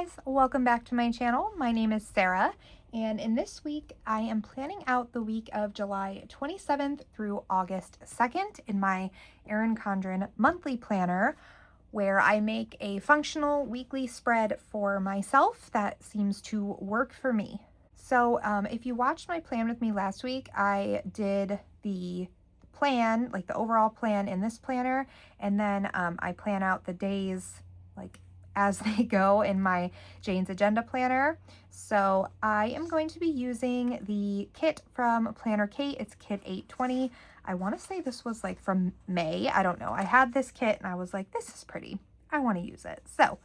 guys, welcome back to my channel. My name is Sarah, and in this week I am planning out the week of July 27th through August 2nd in my Erin Condren monthly planner, where I make a functional weekly spread for myself that seems to work for me. So if you watched my plan with me last week, I did the plan, like the overall plan in this planner, and then I plan out the days like as they go in my Jane's Agenda planner. So I am going to be using the kit from Planner Kate. It's kit 820. I want to say this was like from May. I don't know. I had this kit and I was like, this is pretty. I want to use it. So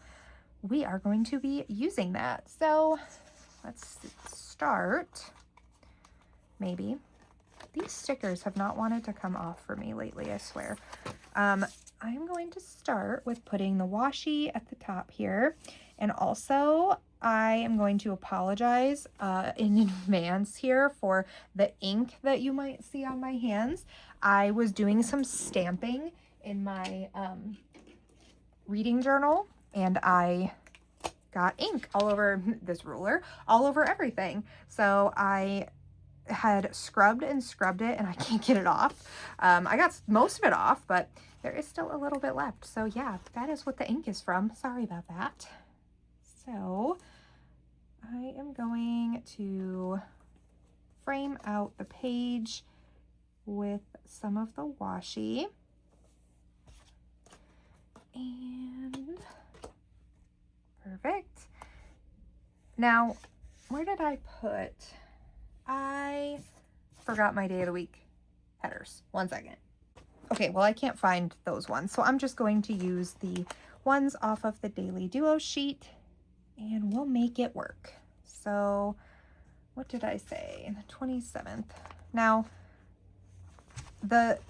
we are going to be using that. So let's start. Maybe. These stickers have not wanted to come off for me lately, I swear. I'm going to start with putting the washi at the top here. And also, I am going to apologize in advance here for the ink that you might see on my hands. I was doing some stamping in my reading journal, and I got ink all over this ruler, all over everything. So I had scrubbed and scrubbed it and I can't get it off. I got most of it off, but there is still a little bit left. So yeah, that is what the ink is from. Sorry about that. So I am going to frame out the page with some of the washi. And perfect. Now, where did I put? I forgot my day of the week headers. One second. Okay, well, I can't find those ones, so I'm just going to use the ones off of the Daily Duo sheet, and we'll make it work. So, what did I say? The 27th. Now,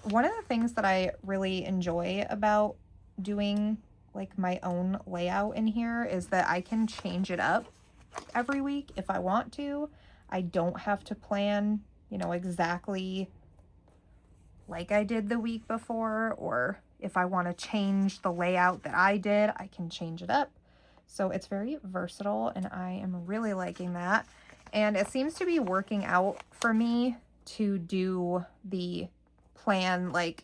one of the things that I really enjoy about doing like my own layout in here is that I can change it up every week if I want to. I don't have to plan, you know, exactly like I did the week before, or if I want to change the layout that I did, I can change it up. So it's very versatile and I am really liking that. And it seems to be working out for me to do the plan like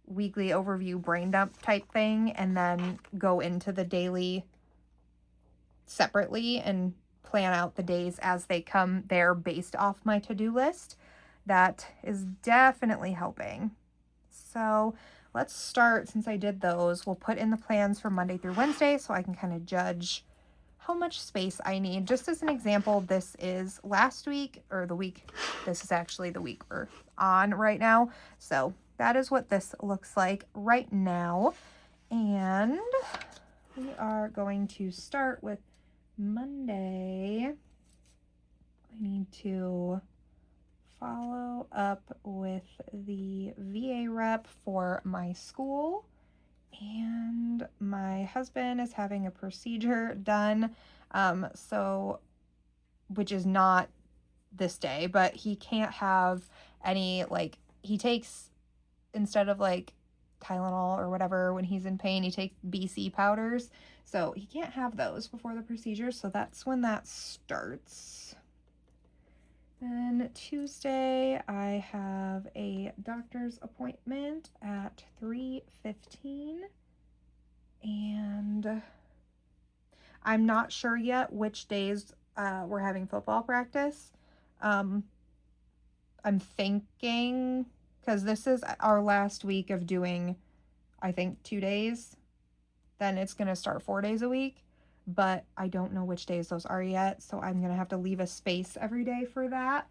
weekly overview brain dump type thing and then go into the daily separately and plan out the days as they come there based off my to-do list. That is definitely helping. So let's start. Since I did those, we'll put in the plans for Monday through Wednesday so I can kind of judge how much space I need. Just as an example, this is last week, or the week, this is actually the week we're on right now. So that is what this looks like right now. And we are going to start with Monday. I need to follow up with the VA rep for my school, and my husband is having a procedure done, which is not this day, but he can't have any, like, he takes, instead of like Tylenol or whatever when he's in pain, he takes BC powders, so he can't have those before the procedure, so that's when that starts. Then Tuesday, I have a doctor's appointment at 3:15, and I'm not sure yet which days we're having football practice. I'm thinking, because this is our last week of doing, I think, 2 days, then it's going to start 4 days a week. But I don't know which days those are yet, so I'm going to have to leave a space every day for that.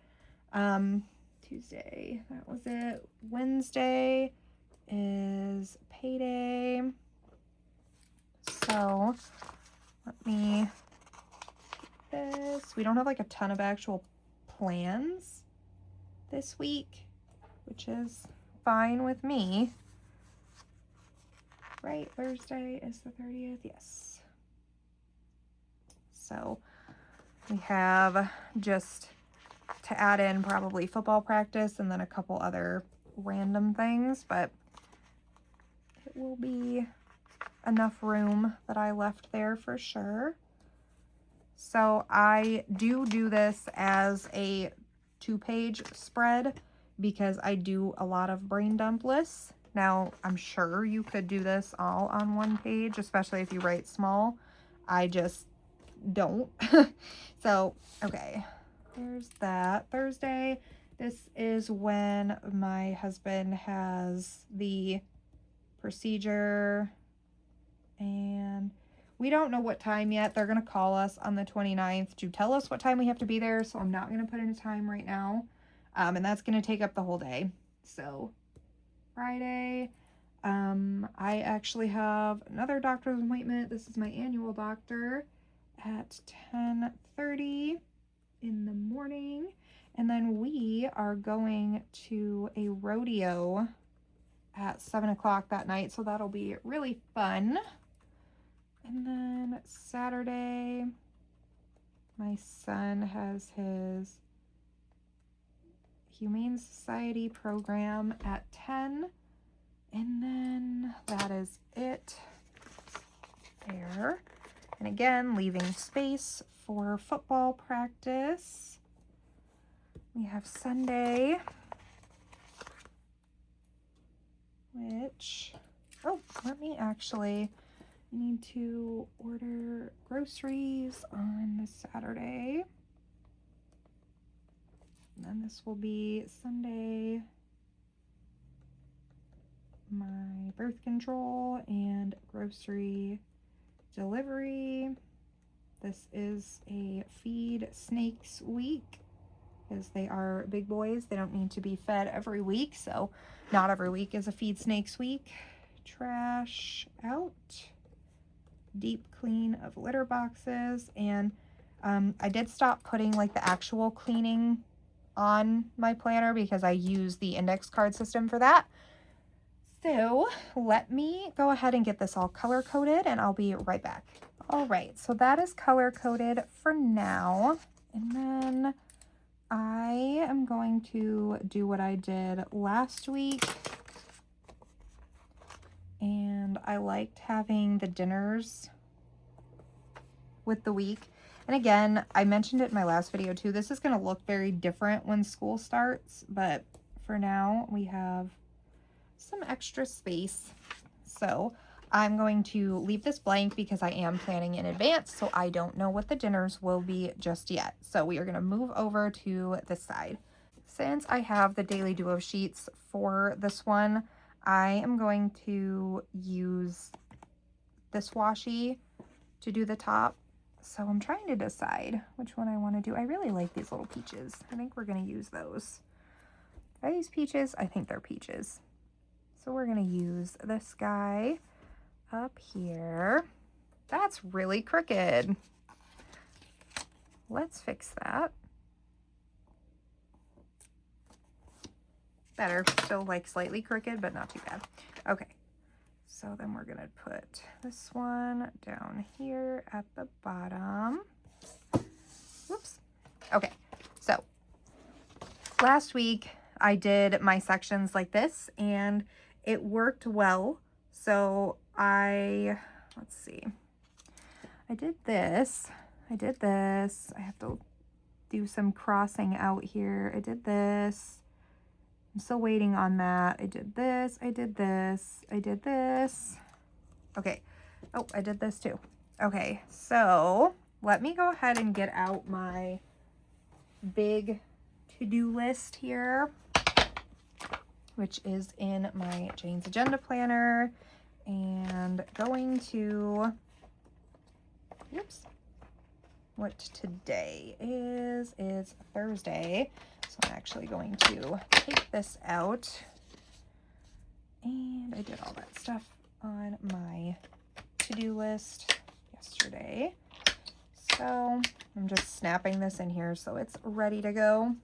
Tuesday, that was it. Wednesday is payday. So let me get this. We don't have like a ton of actual plans this week, which is fine with me. Right, Thursday is the 30th, yes. So we have just to add in probably football practice and then a couple other random things, but it will be enough room that I left there for sure. So I do this as a 2-page spread because I do a lot of brain dump lists. Now, I'm sure you could do this all on 1 page, especially if you write small. I just don't. So, okay, there's that. Thursday, this is when my husband has the procedure, and we don't know what time yet. They're going to call us on the 29th to tell us what time we have to be there, so I'm not going to put in a time right now. And that's going to take up the whole day. So, Friday, I actually have another doctor's appointment. This is my annual doctor at 10:30 in the morning. And then we are going to a rodeo at 7 o'clock that night, so that'll be really fun. And then Saturday, my son has his Humane Society program at 10. And then that is it there. And again, leaving space for football practice. We have Sunday, which, oh, let me actually, need to order groceries on this Saturday. And then this will be Sunday, my birth control and grocery delivery. This is a feed snakes week because they are big boys. They don't need to be fed every week, so not every week is a feed snakes week. Trash out. Deep clean of litter boxes. And I did stop putting like the actual cleaning on my planner because I use the index card system for that. So let me go ahead and get this all color coded and I'll be right back. All right, so that is color coded for now. And then I am going to do what I did last week. And I liked having the dinners with the week. And again, I mentioned it in my last video too. This is going to look very different when school starts, but for now we have some extra space. So I'm going to leave this blank because I am planning in advance, so I don't know what the dinners will be just yet. So we are going to move over to this side. Since I have the Daily Duo sheets for this one, I am going to use this washi to do the top. So I'm trying to decide which one I want to do. I really like these little peaches. I think we're going to use those. Are these peaches? I think they're peaches. So we're going to use this guy up here. That's really crooked. Let's fix that. Better. Still like slightly crooked, but not too bad. Okay. So then we're going to put this one down here at the bottom. Whoops. Okay. So last week I did my sections like this and it worked well. So let's see. I did this. I have to do some crossing out here. I did this. I'm still waiting on that. I did this. I did this. I did this. Okay. Oh, I did this too. Okay. So let me go ahead and get out my big to-do list here, which is in my Jane's Agenda Planner, and going to, oops, what today is Thursday. So I'm actually going to take this out, and I did all that stuff on my to-do list yesterday. So I'm just snapping this in here so it's ready to go,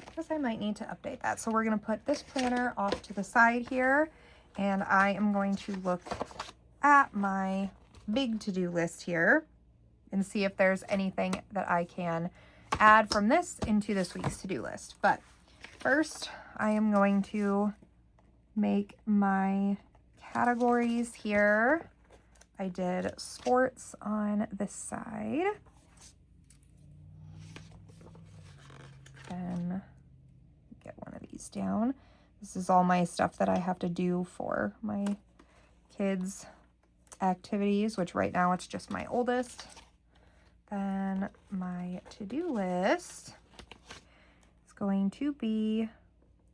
because I might need to update that. So we're going to put this planner off to the side here, and I am going to look at my big to-do list here and see if there's anything that I can add from this into this week's to-do list. But first, I am going to make my categories here. I did sports on this side. can get one of these down. This is all my stuff that I have to do for my kids' activities, which right now it's just my oldest. Then my to-do list is going to be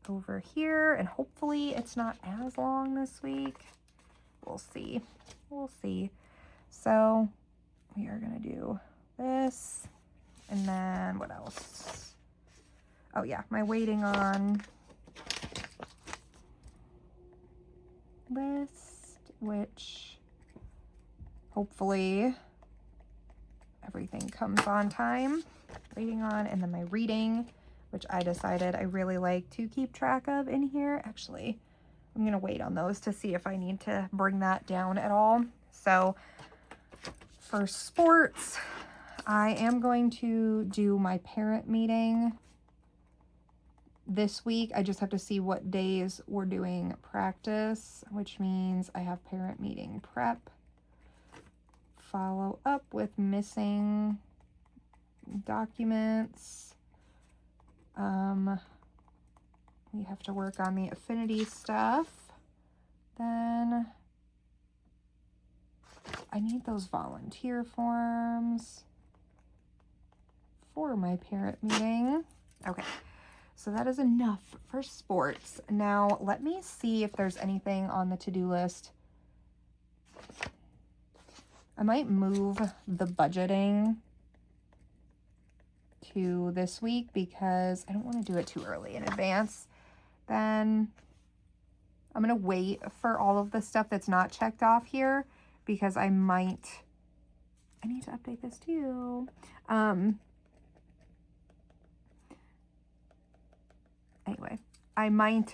over here, and hopefully it's not as long this week. We'll see. We'll see. So we are going to do this, and then what else? Oh yeah, my waiting on list, which hopefully everything comes on time. Waiting on, and then my reading, which I decided I really like to keep track of in here. Actually, I'm going to wait on those to see if I need to bring that down at all. So for sports, I am going to do my parent meeting this week. I just have to see what days we're doing practice, which means I have parent meeting prep, follow up with missing documents. We have to work on the affinity stuff. Then I need those volunteer forms for my parent meeting. Okay. So that is enough for sports. Now, let me see if there's anything on the to-do list. I might move the budgeting to this week because I don't want to do it too early in advance. Then I'm going to wait for all of the stuff that's not checked off here because I need to update this too. Anyway, I might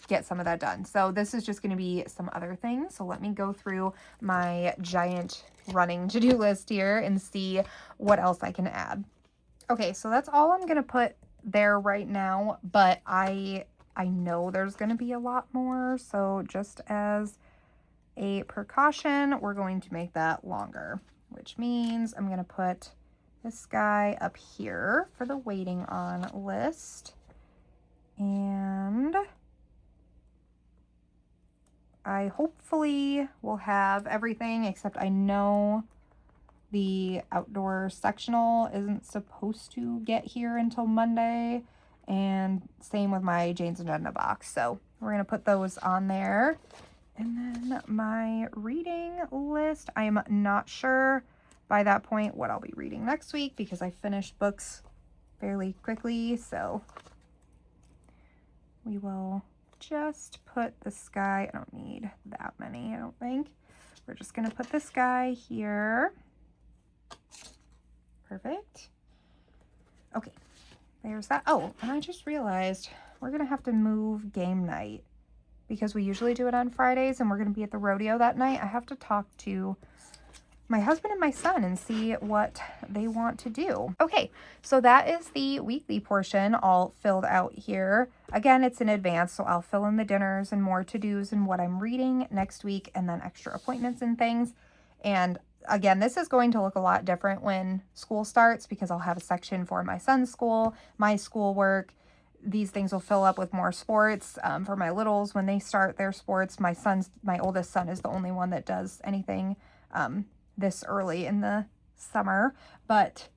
get some of that done. So this is just going to be some other things. So let me go through my giant running to-do list here and see what else I can add. Okay, so that's all I'm going to put there right now, but I know there's going to be a lot more. So just as a precaution, we're going to make that longer, which means I'm going to put this guy up here for the waiting on list. And I hopefully will have everything, except I know the outdoor sectional isn't supposed to get here until Monday. And same with my Jane's Agenda box. So we're going to put those on there. And then my reading list, I'm not sure by that point what I'll be reading next week because I finished books fairly quickly. So we will just put this guy. I don't need that many, I don't think. We're just going to put this guy here. Perfect. Okay, there's that. Oh, and I just realized we're going to have to move game night because we usually do it on Fridays and we're going to be at the rodeo that night. I have to talk to my husband and my son and see what they want to do. Okay, so that is the weekly portion all filled out here. Again, it's in advance, so I'll fill in the dinners and more to-dos and what I'm reading next week and then extra appointments and things. And again, this is going to look a lot different when school starts because I'll have a section for my son's school, my schoolwork. These things will fill up with more sports for my littles when they start their sports. My oldest son is the only one that does anything this early in the summer. But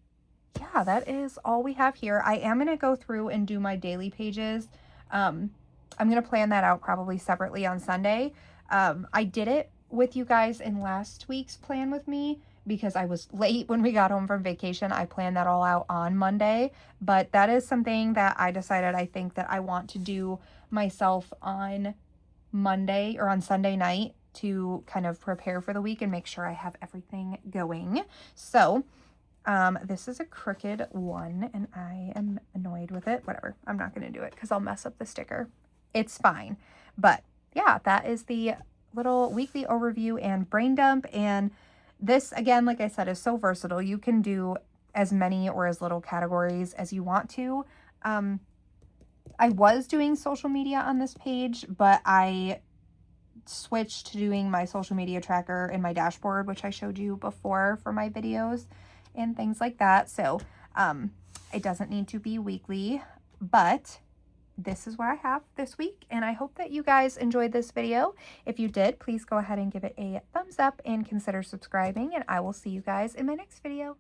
yeah, that is all we have here. I am going to go through and do my daily pages. I'm going to plan that out probably separately on Sunday. I did it with you guys in last week's plan with me because I was late when we got home from vacation. I planned that all out on Monday, but that is something that I decided I think that I want to do myself on Monday or on Sunday night to kind of prepare for the week and make sure I have everything going. So this is a crooked one and I am annoyed with it. Whatever, I'm not going to do it because I'll mess up the sticker. It's fine. But yeah, that is the little weekly overview and brain dump. And this, again, like I said, is so versatile. You can do as many or as little categories as you want to. I was doing social media on this page, but I switched to doing my social media tracker in my dashboard, which I showed you before for my videos. and things like that. So it doesn't need to be weekly, but this is what I have this week, and I hope that you guys enjoyed this video. If you did, please go ahead and give it a thumbs up and consider subscribing, and I will see you guys in my next video.